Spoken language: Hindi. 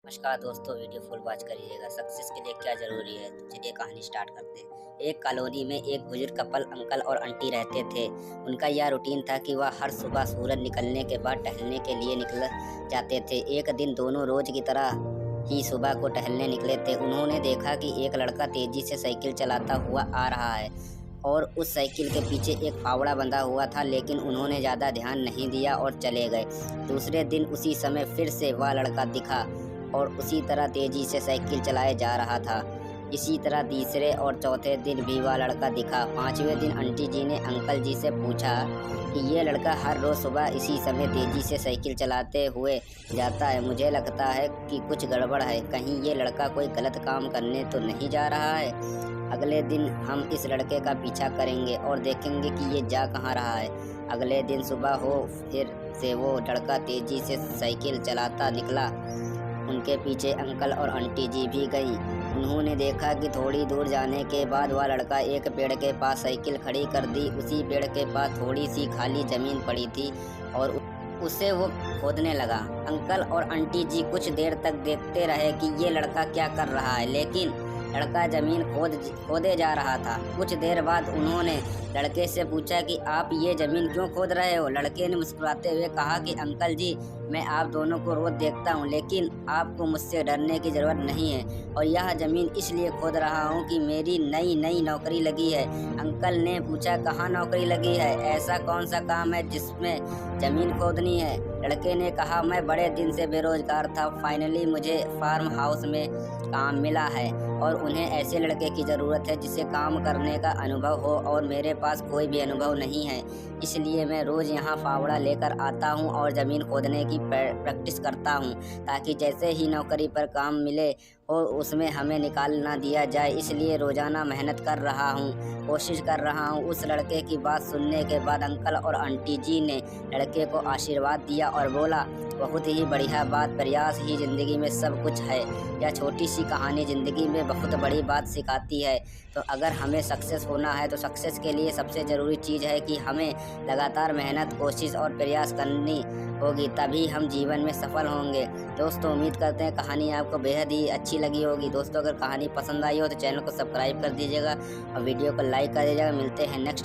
नमस्कार दोस्तों, वीडियो फुल वॉच करिएगा। सक्सेस के लिए क्या ज़रूरी है? तो चलिए कहानी स्टार्ट करते हैं। एक कॉलोनी में एक बुजुर्ग कपल अंकल और आंटी रहते थे। उनका यह रूटीन था कि वह हर सुबह सूरज निकलने के बाद टहलने के लिए निकल जाते थे। एक दिन दोनों रोज की तरह ही सुबह को टहलने निकले थे। उन्होंने देखा कि एक लड़का तेजी से साइकिल चलाता हुआ आ रहा है और उस साइकिल के पीछे एक फावड़ा बंधा हुआ था, लेकिन उन्होंने ज़्यादा ध्यान नहीं दिया और चले गए। दूसरे दिन उसी समय फिर से वह लड़का दिखा और उसी तरह तेजी से साइकिल चलाए जा रहा था। इसी तरह तीसरे और चौथे दिन भी वह लड़का दिखा। पांचवें दिन आंटी जी ने अंकल जी से पूछा कि ये लड़का हर रोज़ सुबह इसी समय तेजी से साइकिल चलाते हुए जाता है। मुझे लगता है कि कुछ गड़बड़ है। कहीं ये लड़का कोई गलत काम करने तो नहीं जा रहा है। अगले दिन हम इस लड़के का पीछा करेंगे और देखेंगे कि ये जा कहाँ रहा है। अगले दिन सुबह हो फिर से वो लड़का तेजी से साइकिल चलाता निकला। उनके पीछे अंकल और आंटी जी भी गई। उन्होंने देखा कि थोड़ी दूर जाने के बाद वह लड़का एक पेड़ के पास साइकिल खड़ी कर दी। उसी पेड़ के पास थोड़ी सी खाली जमीन पड़ी थी और उसे वो खोदने लगा। अंकल और आंटी जी कुछ देर तक देखते रहे कि ये लड़का क्या कर रहा है, लेकिन लड़का जमीन खोदे जा रहा था। कुछ देर बाद उन्होंने लड़के से पूछा कि आप ये ज़मीन क्यों खोद रहे हो? लड़के ने मुस्कुराते हुए कहा कि अंकल जी, मैं आप दोनों को रोज़ देखता हूँ, लेकिन आपको मुझसे डरने की ज़रूरत नहीं है और यह ज़मीन इसलिए खोद रहा हूँ कि मेरी नई नौकरी लगी है। अंकल ने पूछा, कहाँ नौकरी लगी है? ऐसा कौन सा काम है जिसमें ज़मीन खोदनी है? लड़के ने कहा, मैं बड़े दिन से बेरोजगार था, फाइनली मुझे फार्म हाउस में काम मिला है और उन्हें ऐसे लड़के की ज़रूरत है जिसे काम करने का अनुभव हो और मेरे पास कोई भी अनुभव नहीं है। इसलिए मैं रोज़ यहाँ फावड़ा लेकर आता हूँ और ज़मीन खोदने की प्रैक्टिस करता हूँ, ताकि जैसे ही नौकरी पर काम मिले हो उसमें हमें निकाल ना दिया जाए। इसलिए रोज़ाना मेहनत कर रहा हूँ, कोशिश कर रहा हूँ। उस लड़के की बात सुनने के बाद अंकल और आंटी जी ने लड़के को आशीर्वाद दिया और बोला, बहुत ही बढ़िया बात, प्रयास ही ज़िंदगी में सब कुछ है। यह छोटी सी कहानी ज़िंदगी में बहुत बड़ी बात सिखाती है। तो अगर हमें सक्सेस होना है तो सक्सेस के लिए सबसे ज़रूरी चीज़ है कि हमें लगातार मेहनत, कोशिश और प्रयास करनी होगी, तभी हम जीवन में सफल होंगे। दोस्तों, उम्मीद करते हैं कहानी आपको बेहद ही अच्छी लगी होगी। दोस्तों, अगर कहानी पसंद आई हो तो चैनल को सब्सक्राइब कर दीजिएगा और वीडियो को लाइक कर दीजिएगा। मिलते हैं नेक्स्ट